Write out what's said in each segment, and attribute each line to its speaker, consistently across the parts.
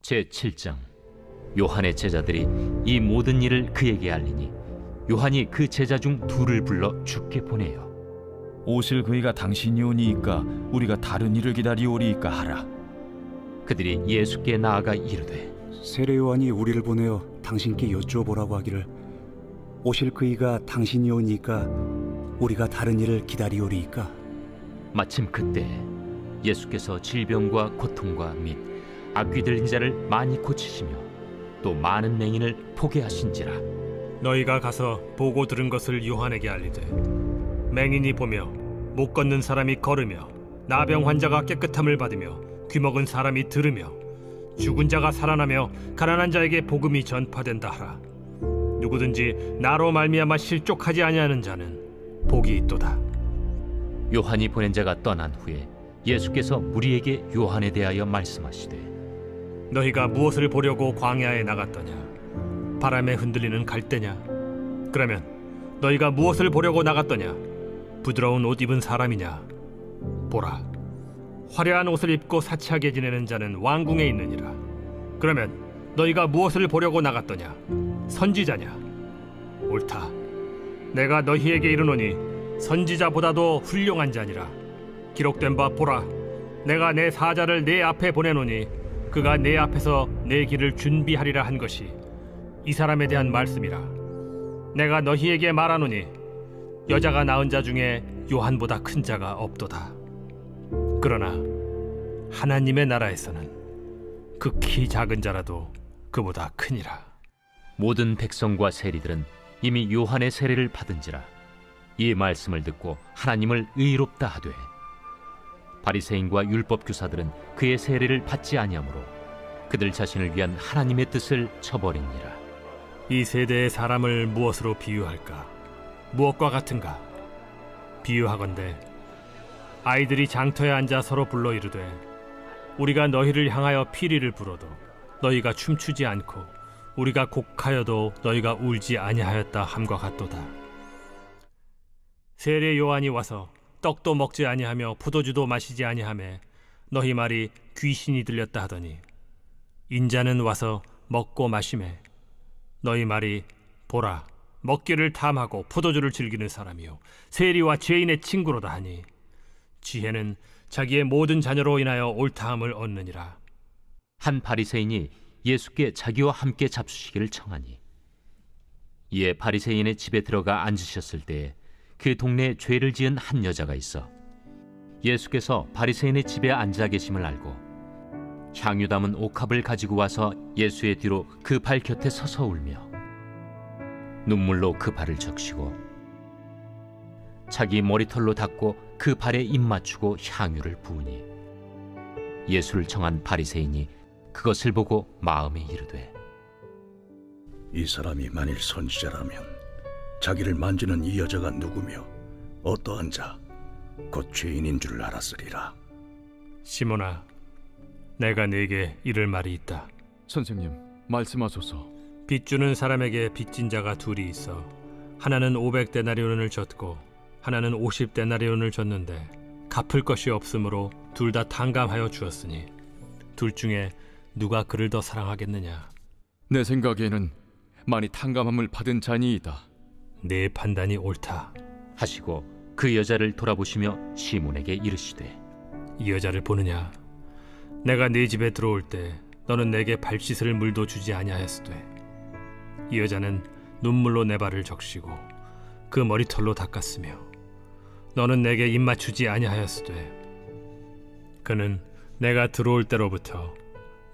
Speaker 1: 제7장. 요한의 제자들이 이 모든 일을 그에게 알리니 요한이 그 제자 중 둘을 불러 주께 보내요.
Speaker 2: 오실 그이가 당신이 오니이까 우리가 다른 일을 기다리오리이까 하라.
Speaker 1: 그들이 예수께 나아가 이르되,
Speaker 3: 세례 요한이 우리를 보내어 당신께 여쭈어보라고 하기를 오실 그이가 당신이 오니까 우리가 다른 일을 기다리오리이까.
Speaker 1: 마침 그때 예수께서 질병과 고통과 및 악귀 들린 자를 많이 고치시며 또 많은 맹인을 보게 하신지라.
Speaker 4: 너희가 가서 보고 들은 것을 요한에게 알리되, 맹인이 보며 못 걷는 사람이 걸으며 나병 환자가 깨끗함을 받으며 귀먹은 사람이 들으며 죽은 자가 살아나며 가난한 자에게 복음이 전파된다 하라. 누구든지 나로 말미암아 실족하지 아니하는 자는 복이 있도다.
Speaker 1: 요한이 보낸 자가 떠난 후에 예수께서 무리에게 요한에 대하여 말씀하시되,
Speaker 4: 너희가 무엇을 보려고 광야에 나갔더냐? 바람에 흔들리는 갈대냐? 그러면 너희가 무엇을 보려고 나갔더냐? 부드러운 옷 입은 사람이냐? 보라, 화려한 옷을 입고 사치하게 지내는 자는 왕궁에 있느니라. 그러면 너희가 무엇을 보려고 나갔더냐? 선지자냐? 옳다. 내가 너희에게 이르노니 선지자보다도 훌륭한 자니라. 기록된 바 보라, 내가 내 사자를 내 앞에 보내노니 그가 내 앞에서 내 길을 준비하리라 한 것이 이 사람에 대한 말씀이라. 내가 너희에게 말하노니 여자가 낳은 자 중에 요한보다 큰 자가 없도다. 그러나 하나님의 나라에서는 극히 작은 자라도 그보다 크니라.
Speaker 1: 모든 백성과 세리들은 이미 요한의 세례를 받은지라. 이 말씀을 듣고 하나님을 의롭다 하되, 바리새인과 율법 교사들은 그의 세례를 받지 아니하므로 그들 자신을 위한 하나님의 뜻을 저버리니라.
Speaker 4: 이 세대의 사람을 무엇으로 비유할까? 무엇과 같은가? 비유하건대 아이들이 장터에 앉아 서로 불러 이르되, 우리가 너희를 향하여 피리를 불어도 너희가 춤추지 않고 우리가 곡하여도 너희가 울지 아니하였다 함과 같도다. 세례 요한이 와서 떡도 먹지 아니하며 포도주도 마시지 아니하매 너희 말이 귀신이 들렸다 하더니, 인자는 와서 먹고 마시매 너희 말이 보라, 먹기를 탐하고 포도주를 즐기는 사람이요 세리와 죄인의 친구로다 하니, 지혜는 자기의 모든 자녀로 인하여 옳다함을 얻느니라.
Speaker 1: 한 바리새인이 예수께 자기와 함께 잡수시기를 청하니, 이에 바리새인의 집에 들어가 앉으셨을 때에 그 동네에 죄를 지은 한 여자가 있어 예수께서 바리새인의 집에 앉아 계심을 알고 향유 담은 옥합을 가지고 와서 예수의 뒤로 그 발 곁에 서서 울며 눈물로 그 발을 적시고 자기 머리털로 닦고 그 발에 입 맞추고 향유를 부으니, 예수를 청한 바리새인이 그것을 보고 마음에 이르되,
Speaker 5: 이 사람이 만일 선지자라면 자기를 만지는 이 여자가 누구며 어떠한 자, 곧 죄인인 줄 알았으리라.
Speaker 4: 시몬아, 내가 네게 이를 말이 있다.
Speaker 2: 선생님, 말씀하소서.
Speaker 4: 빚주는 사람에게 빚진 자가 둘이 있어 하나는 500데나리온을 줬고 하나는 50데나리온을 줬는데 갚을 것이 없으므로 둘 다 탕감하여 주었으니 둘 중에 누가 그를 더 사랑하겠느냐?
Speaker 2: 내 생각에는 많이 탕감함을 받은 자니이다.
Speaker 4: 내 판단이 옳다
Speaker 1: 하시고 그 여자를 돌아보시며 시몬에게 이르시되,
Speaker 4: 이 여자를 보느냐? 내가 네 집에 들어올 때 너는 내게 발 씻을 물도 주지 아니하였으되 이 여자는 눈물로 내 발을 적시고 그 머리털로 닦았으며 너는 내게 입 맞추지 아니하였으되 그는 내가 들어올 때로부터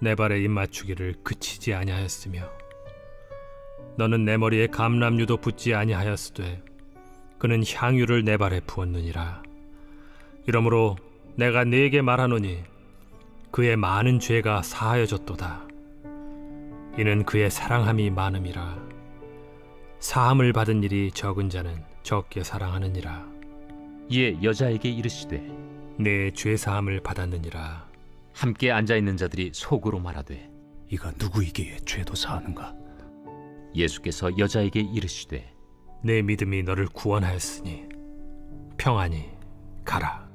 Speaker 4: 내 발에 입 맞추기를 그치지 아니하였으며 너는 내 머리에 감람유도 붓지 아니하였으되 그는 향유를 내 발에 부었느니라. 이러므로 내가 네게 말하노니 그의 많은 죄가 사하여졌도다. 이는 그의 사랑함이 많음이라. 사함을 받은 일이 적은 자는 적게 사랑하느니라.
Speaker 1: 이에 여자에게 이르시되,
Speaker 4: 내 죄 사함을 받았느니라.
Speaker 1: 함께 앉아있는 자들이 속으로 말하되,
Speaker 3: 이가 누구이기에 죄도 사하는가?
Speaker 1: 예수께서 여자에게 이르시되,
Speaker 4: 내 믿음이 너를 구원하였으니 평안히 가라.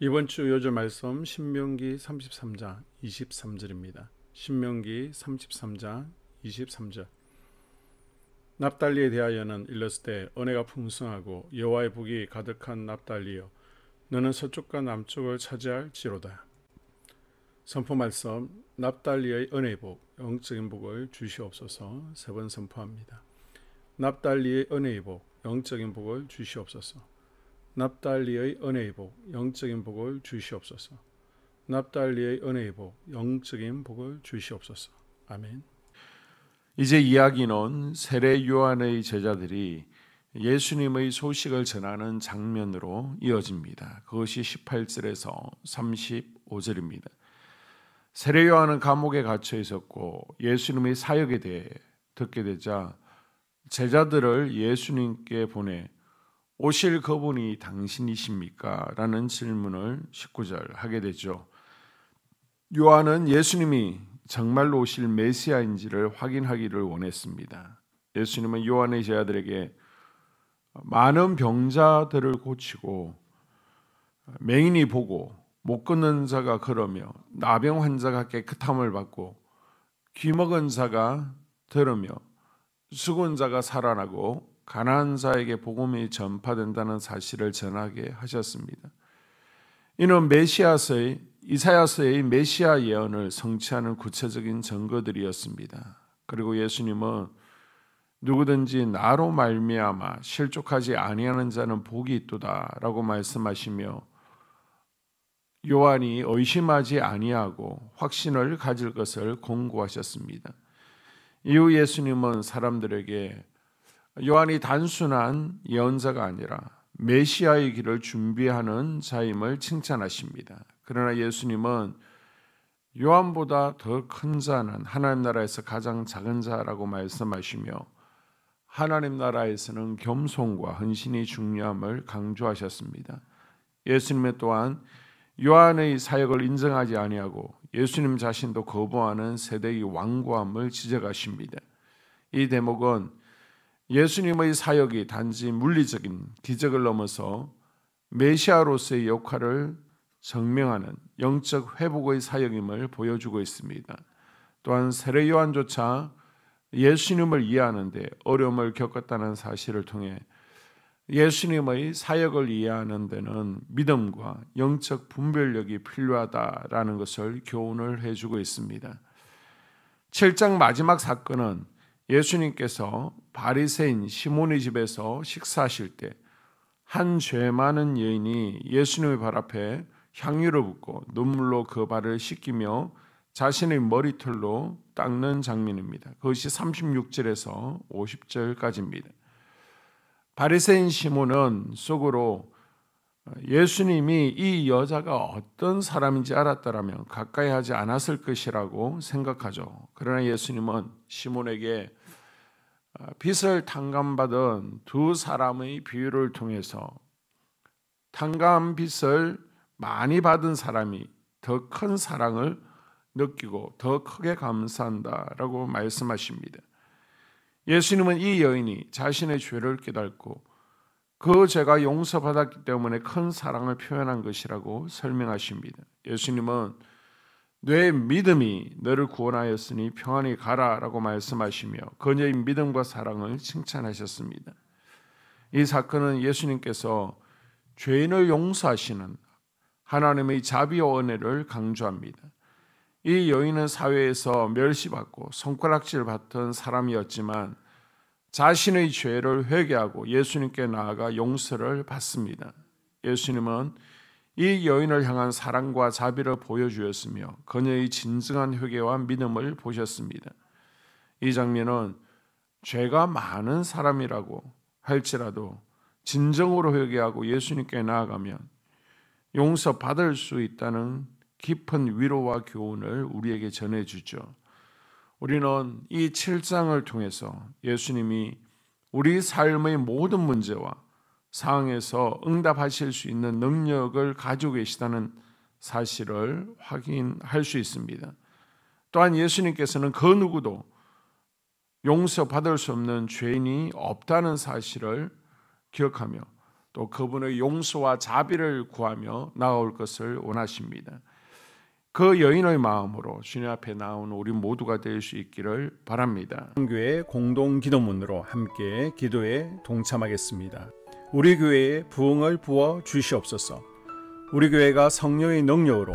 Speaker 6: 이번 주 요절 말씀 신명기 33장 23절입니다. 신명기 33장 23절. 납달리에 대하여는 일렀으되 은혜가 풍성하고 여호와의 복이 가득한 납달리여 너는 서쪽과 남쪽을 차지할지로다. 선포 말씀. 납달리의 은혜의 복, 영적인 복을 주시옵소서. 세 번 선포합니다. 납달리의 은혜의 복, 영적인 복을 주시옵소서. 납달리의 은혜의 복, 영적인 복을 주시옵소서. 납달리의 은혜의 복, 영적인 복을 주시옵소서. 아멘.
Speaker 7: 이제 이야기는 세례 요한의 제자들이 예수님의 소식을 전하는 장면으로 이어집니다. 그것이 18절에서 35절입니다. 세례 요한은 감옥에 갇혀 있었고 예수님의 사역에 대해 듣게 되자 제자들을 예수님께 보내 오실 그분이 당신이십니까? 라는 질문을 19절 하게 되죠. 요한은 예수님이 정말로 오실 메시아인지를 확인하기를 원했습니다. 예수님은 요한의 제자들에게 많은 병자들을 고치고 맹인이 보고 못 걷는 자가 걸으며 나병 환자가 깨끗함을 받고 귀 먹은 자가 들으며 죽은 자가 살아나고 가난한 자에게 복음이 전파된다는 사실을 전하게 하셨습니다. 이는 이사야서의 메시아 예언을 성취하는 구체적인 증거들이었습니다. 그리고 예수님은 누구든지 나로 말미암아 실족하지 아니하는 자는 복이 있도다라고 말씀하시며 요한이 의심하지 아니하고 확신을 가질 것을 권고하셨습니다. 이후 예수님은 사람들에게 요한이 단순한 예언자가 아니라 메시아의 길을 준비하는 자임을 칭찬하십니다. 그러나 예수님은 요한보다 더 큰 자는 하나님 나라에서 가장 작은 자라고 말씀하시며 하나님 나라에서는 겸손과 헌신이 중요함을 강조하셨습니다. 예수님은 또한 요한의 사역을 인정하지 아니하고 예수님 자신도 거부하는 세대의 완고함을 지적하십니다. 이 대목은 예수님의 사역이 단지 물리적인 기적을 넘어서 메시아로서의 역할을 증명하는 영적 회복의 사역임을 보여주고 있습니다. 또한 세례 요한조차 예수님을 이해하는 데 어려움을 겪었다는 사실을 통해 예수님의 사역을 이해하는 데는 믿음과 영적 분별력이 필요하다라는 것을 교훈을 해주고 있습니다. 7장 마지막 사건은 예수님께서 바리새인 시몬의 집에서 식사하실 때 한 죄 많은 여인이 예수님의 발 앞에 향유를 붓고 눈물로 그 발을 씻기며 자신의 머리털로 닦는 장면입니다. 그것이 36절에서 50절까지입니다. 바리새인 시몬은 속으로 예수님이 이 여자가 어떤 사람인지 알았더라면 가까이 하지 않았을 것이라고 생각하죠. 그러나 예수님은 시몬에게 빚을 탕감받은 두 사람의 비유를 통해서 탕감 빚을 많이 받은 사람이 더 큰 사랑을 느끼고 더 크게 감사한다라고 말씀하십니다. 예수님은 이 여인이 자신의 죄를 깨닫고 그 죄가 용서받았기 때문에 큰 사랑을 표현한 것이라고 설명하십니다. 예수님은 내 믿음이 너를 구원하였으니 평안히 가라라고 말씀하시며 그녀의 믿음과 사랑을 칭찬하셨습니다. 이 사건은 예수님께서 죄인을 용서하시는 하나님의 자비와 은혜를 강조합니다. 이 여인은 사회에서 멸시받고 손가락질 받던 사람이었지만 자신의 죄를 회개하고 예수님께 나아가 용서를 받습니다. 예수님은 이 여인을 향한 사랑과 자비를 보여주었으며 그녀의 진정한 회개와 믿음을 보셨습니다. 이 장면은 죄가 많은 사람이라고 할지라도 진정으로 회개하고 예수님께 나아가면 용서받을 수 있다는 깊은 위로와 교훈을 우리에게 전해주죠. 우리는 이 7장을 통해서 예수님이 우리 삶의 모든 문제와 상황에서 응답하실 수 있는 능력을 가지고 계시다는 사실을 확인할 수 있습니다. 또한 예수님께서는 그 누구도 용서받을 수 없는 죄인이 없다는 사실을 기억하며 또 그분의 용서와 자비를 구하며 나아올 것을 원하십니다. 그 여인의 마음으로 주님 앞에 나온 우리 모두가 될 수 있기를 바랍니다.
Speaker 6: 교회 공동 기도문으로 함께 기도에 동참하겠습니다. 우리 교회에 부흥을 부어 주시옵소서. 우리 교회가 성령의 능력으로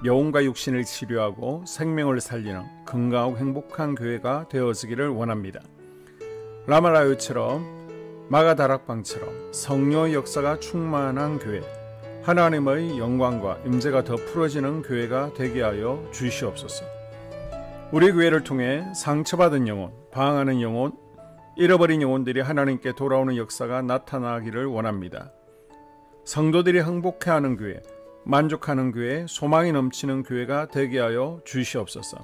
Speaker 6: 영혼과 육신을 치료하고 생명을 살리는 건강하고 행복한 교회가 되어지기를 원합니다. 라마라요처럼 마가다락방처럼 성령의 역사가 충만한 교회, 하나님의 영광과 임재가 더 풀어지는 교회가 되게 하여 주시옵소서. 우리 교회를 통해 상처받은 영혼, 방황하는 영혼, 잃어버린 영혼들이 하나님께 돌아오는 역사가 나타나기를 원합니다. 성도들이 행복해하는 교회, 만족하는 교회, 소망이 넘치는 교회가 되게 하여 주시옵소서.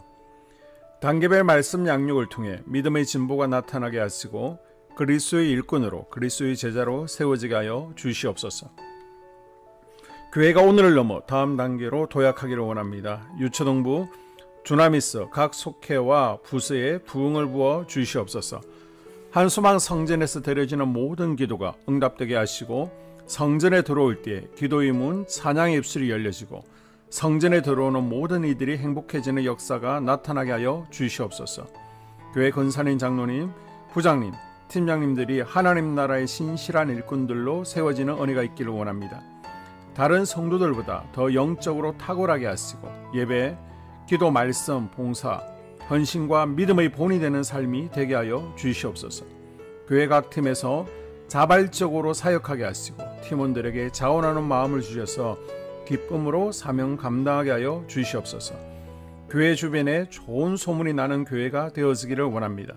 Speaker 6: 단계별 말씀 양육을 통해 믿음의 진보가 나타나게 하시고 그리스도의 일꾼으로 그리스도의 제자로 세워지게 하여 주시옵소서. 교회가 오늘을 넘어 다음 단계로 도약하기를 원합니다. 유초동부 주나미스 각 속회와 부서에 부흥을 부어 주시옵소서. 한소망 성전에서 드려지는 모든 기도가 응답되게 하시고 성전에 들어올 때 기도의 문, 찬양의 입술이 열려지고 성전에 들어오는 모든 이들이 행복해지는 역사가 나타나게 하여 주시옵소서. 교회 권사님, 장로님, 부장님, 팀장님들이 하나님 나라의 신실한 일꾼들로 세워지는 은혜가 있기를 원합니다. 다른 성도들보다 더 영적으로 탁월하게 하시고 예배, 기도, 말씀, 봉사, 헌신과 믿음의 본이 되는 삶이 되게 하여 주시옵소서. 교회 각 팀에서 자발적으로 사역하게 하시고 팀원들에게 자원하는 마음을 주셔서 기쁨으로 사명 감당하게 하여 주시옵소서. 교회 주변에 좋은 소문이 나는 교회가 되어지기를 원합니다.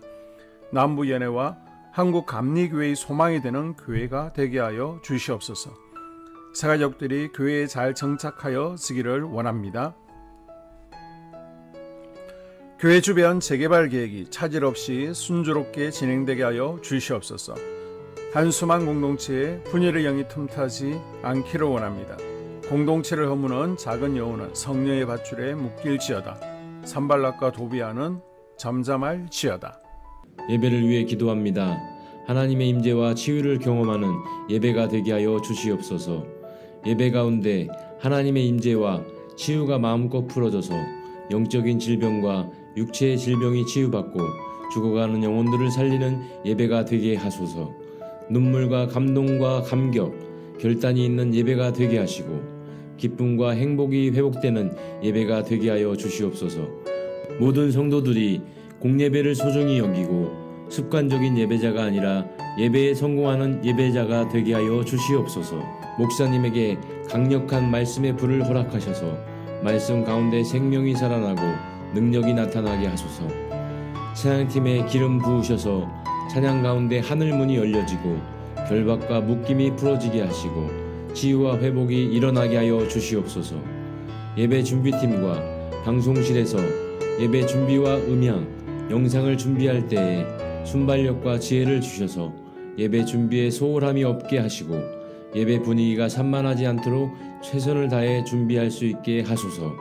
Speaker 6: 남부연회와 한국감리교회의 소망이 되는 교회가 되게 하여 주시옵소서. 새가족들이 교회에 잘 정착하여 지기를 원합니다. 교회 주변 재개발 계획이 차질 없이 순조롭게 진행되게 하여 주시옵소서. 한수만 공동체에 분열의 영이 틈타지 않기를 원합니다. 공동체를 허무는 작은 여우는 성령의 밧줄에 묶일지어다. 산발락과 도비아는 잠잠할지어다.
Speaker 8: 예배를 위해 기도합니다. 하나님의 임재와 치유를 경험하는 예배가 되게 하여 주시옵소서. 예배 가운데 하나님의 임재와 치유가 마음껏 풀어져서 영적인 질병과 육체의 질병이 치유받고 죽어가는 영혼들을 살리는 예배가 되게 하소서. 눈물과 감동과 감격, 결단이 있는 예배가 되게 하시고 기쁨과 행복이 회복되는 예배가 되게 하여 주시옵소서. 모든 성도들이 공예배를 소중히 여기고 습관적인 예배자가 아니라 예배에 성공하는 예배자가 되게 하여 주시옵소서. 목사님에게 강력한 말씀의 불을 허락하셔서 말씀 가운데 생명이 살아나고 능력이 나타나게 하소서. 찬양팀에 기름 부으셔서 찬양 가운데 하늘문이 열려지고 결박과 묶임이 풀어지게 하시고 치유와 회복이 일어나게 하여 주시옵소서. 예배 준비팀과 방송실에서 예배 준비와 음향, 영상을 준비할 때에 순발력과 지혜를 주셔서 예배 준비에 소홀함이 없게 하시고 예배 분위기가 산만하지 않도록 최선을 다해 준비할 수 있게 하소서.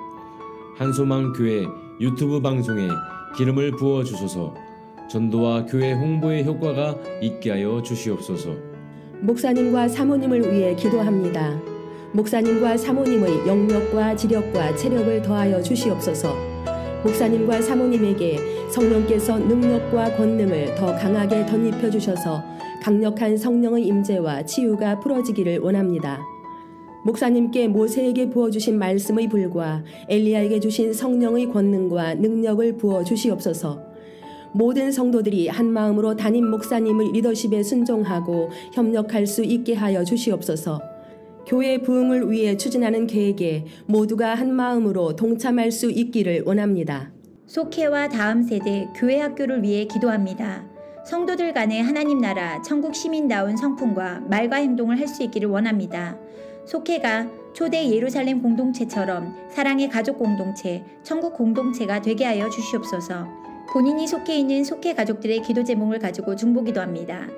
Speaker 8: 한소망 교회 유튜브 방송에 기름을 부어 주소서. 전도와 교회 홍보의 효과가 있게 하여 주시옵소서.
Speaker 9: 목사님과 사모님을 위해 기도합니다. 목사님과 사모님의 영력과 지력과 체력을 더하여 주시옵소서. 목사님과 사모님에게 성령께서 능력과 권능을 더 강하게 덧입혀 주셔서 강력한 성령의 임재와 치유가 풀어지기를 원합니다. 목사님께 모세에게 부어주신 말씀의 불과 엘리야에게 주신 성령의 권능과 능력을 부어 주시옵소서. 모든 성도들이 한 마음으로 담임 목사님의 리더십에 순종하고 협력할 수 있게 하여 주시옵소서. 교회 부흥을 위해 추진하는 계획에 모두가 한 마음으로 동참할 수 있기를 원합니다.
Speaker 10: 속회와 다음 세대 교회 학교를 위해 기도합니다. 성도들 간의 하나님 나라 천국 시민다운 성품과 말과 행동을 할 수 있기를 원합니다. 속회가 초대 예루살렘 공동체처럼 사랑의 가족 공동체, 천국 공동체가 되게 하여 주시옵소서. 본인이 속해 있는 속회 가족들의 기도 제목을 가지고 중보기도합니다.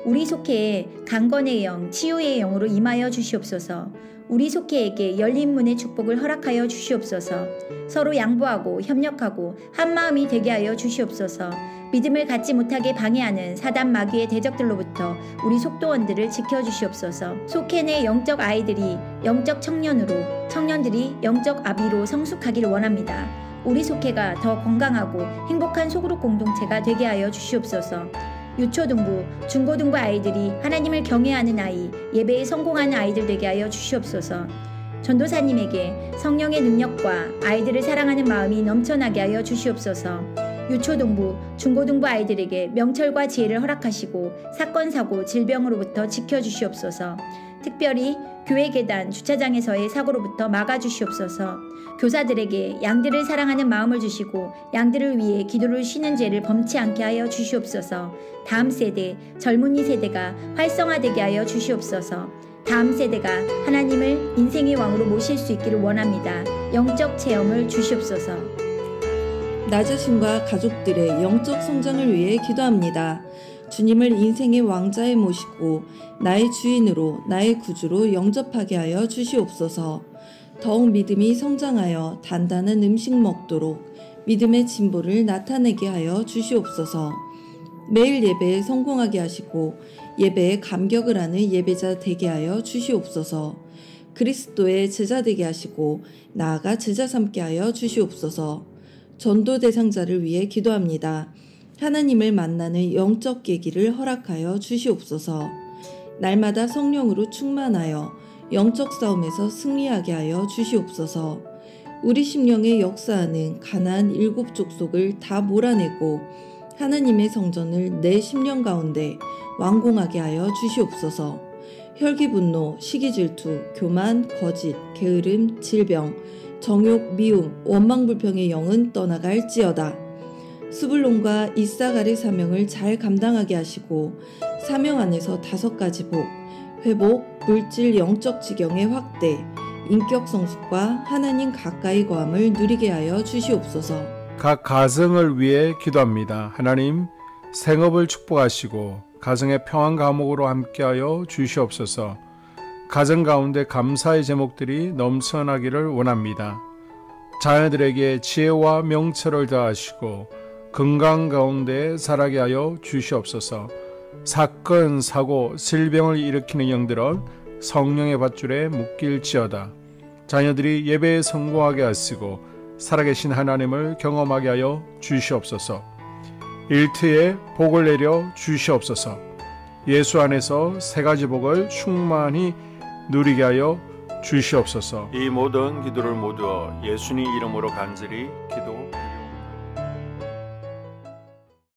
Speaker 10: 우리 속회에 강건의 영, 치유의 영으로 임하여 주시옵소서. 우리 속회에게 열린 문의 축복을 허락하여 주시옵소서. 서로 양보하고 협력하고 한 마음이 되게 하여 주시옵소서. 믿음을 갖지 못하게 방해하는 사단 마귀의 대적들로부터 우리 속도원들을 지켜주시옵소서. 속해 영적 아이들이 영적 청년으로, 청년들이 영적 아비로 성숙하기를 원합니다. 우리 속해가 더 건강하고 행복한 소그룹 공동체가 되게 하여 주시옵소서. 유초등부, 중고등부 아이들이 하나님을 경외하는 아이, 예배에 성공하는 아이들 되게 하여 주시옵소서. 전도사님에게 성령의 능력과 아이들을 사랑하는 마음이 넘쳐나게 하여 주시옵소서. 유초등부, 중고등부 아이들에게 명철과 지혜를 허락하시고 사건, 사고, 질병으로부터 지켜주시옵소서. 특별히 교회 계단, 주차장에서의 사고로부터 막아주시옵소서. 교사들에게 양들을 사랑하는 마음을 주시고 양들을 위해 기도를 쉬는 죄를 범치 않게 하여 주시옵소서. 다음 세대, 젊은이 세대가 활성화되게 하여 주시옵소서. 다음 세대가 하나님을 인생의 왕으로 모실 수 있기를 원합니다. 영적 체험을 주시옵소서.
Speaker 11: 나 자신과 가족들의 영적 성장을 위해 기도합니다. 주님을 인생의 왕자에 모시고 나의 주인으로, 나의 구주로 영접하게 하여 주시옵소서. 더욱 믿음이 성장하여 단단한 음식 먹도록 믿음의 진보를 나타내게 하여 주시옵소서. 매일 예배에 성공하게 하시고 예배에 감격을 하는 예배자 되게 하여 주시옵소서. 그리스도의 제자 되게 하시고 나아가 제자 삼게 하여 주시옵소서. 전도 대상자를 위해 기도합니다. 하나님을 만나는 영적 계기를 허락하여 주시옵소서. 날마다 성령으로 충만하여 영적 싸움에서 승리하게 하여 주시옵소서. 우리 심령에 역사하는 가나안 7 족속을 다 몰아내고 하나님의 성전을 내 심령 가운데 완공하게 하여 주시옵소서. 혈기 분노, 시기 질투, 교만, 거짓, 게으름, 질병, 정욕, 미움, 원망 불평의 영은 떠나갈지어다. 스불론과 이사갈의 사명을 잘 감당하게 하시고 사명 안에서 5가지 복, 회복, 물질 영적 지경의 확대, 인격 성숙과 하나님 가까이 거함을 누리게 하여 주시옵소서.
Speaker 7: 각 가정을 위해 기도합니다. 하나님, 생업을 축복하시고 가정의 평안 감옥으로 함께하여 주시옵소서. 가정 가운데 감사의 제목들이 넘쳐나기를 원합니다. 자녀들에게 지혜와 명철을 더하시고 건강 가운데 자라게 하여 주시옵소서. 사건, 사고, 질병을 일으키는 영들은 성령의 밧줄에 묶일지어다. 자녀들이 예배에 성공하게 하시고 살아계신 하나님을 경험하게 하여 주시옵소서. 일터에 복을 내려 주시옵소서. 예수 안에서 3가지 복을 충만히 누리게 하여 주시옵소서. 이 모든 기도를 모두 예수님 이름으로 간절히 기도합니다.